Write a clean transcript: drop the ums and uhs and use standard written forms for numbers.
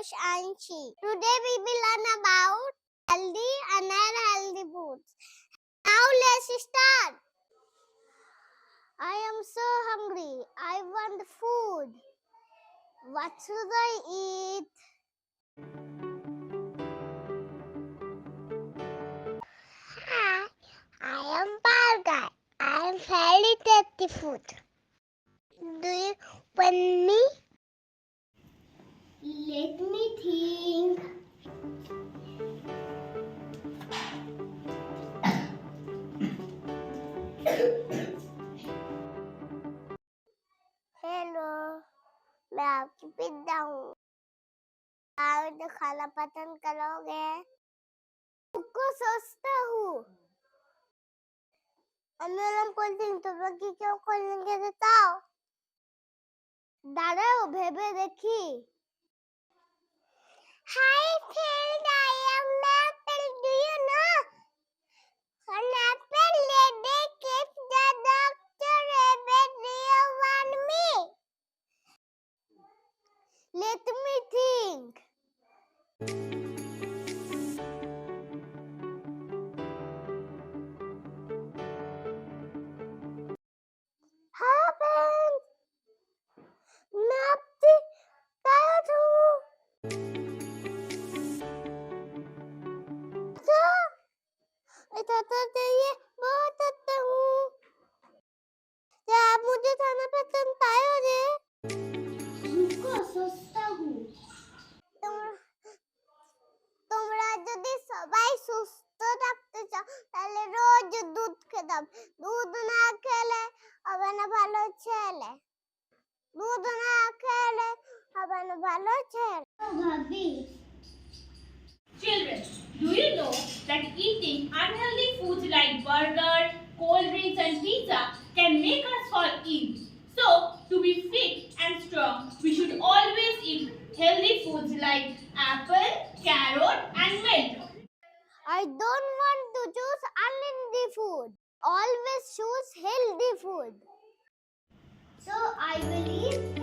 Ayush and She. Today we will learn about healthy and unhealthy foods. Now let's start. I am so hungry. I want food. What should I eat? Hi, I am Parga. I am very tasty food. Do you want me? Let me think. Hello, मैं आपकी pizza हूँ। आप तो खाना पसंद करोगे? तुमको सोचता हूँ। अम्म कोल्ड ड्रिंक तुम्हें क्यों कोल्ड ड्रिंक देता हो? दादा भेबे देखी। Hi friend, I am Apple. Do you know? An apple lady keeps the doctor away. Do you want me? Let me think. Happen. मैं आपसे tired हूँ। अच्छा चाहिए बहुत अच्छा हूँ। क्या आप मुझे खाना पसंद पाओगे? तुमको सोचता हूँ। তোমরা যদি সবাই সুস্থ থাকতে চাও তাহলে রোজ দুধ খেতে হবে। দুধ না খেলে হবে না ভালো ছেলে। দুধ না খেলে হবে না ভালো ছেলে। ভাবি Children, do you know that eating unhealthy foods like burger, cold drinks and pizza can make us fall ill? So, to be fit and strong, we should always eat healthy foods like apple, carrot and milk. I don't want to choose unhealthy food. Always choose healthy food. So I will eat